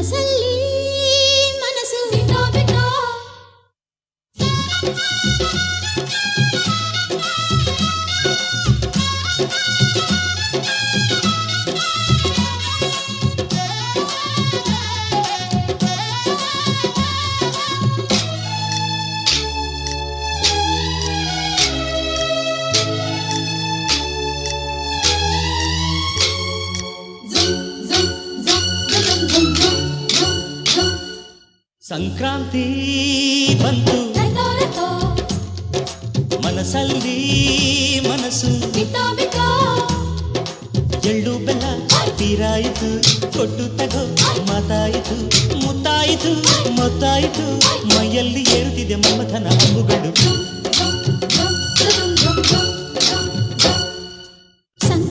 ಮನಸ್ಸಲ್ಲಿ ಮನಸ್ಸು ಬಿಟ್ಟೋ ಬಿಟ್ಟೋ ಸಂಕ್ರಾಂತಿ ಬಂತು ಮನಸ್ಸಲ್ಲಿ ಮನಸ್ಸು ಬಿಟ್ಟೋ ಬಿಟ್ಟೋ ಎಳ್ಳು ಬೆಲ್ಲ ತೀರಾಯಿತು ಕೊಟ್ಟು ತಗೋ ಮಾತಾಯಿತು ಮುತ್ತಾಯಿತು ಮೊತ್ತಾಯಿತು ಮೈಯಲ್ಲಿ ಏರುತ್ತಿದೆ ಮಮಥನ ಹಂಬುಗಳು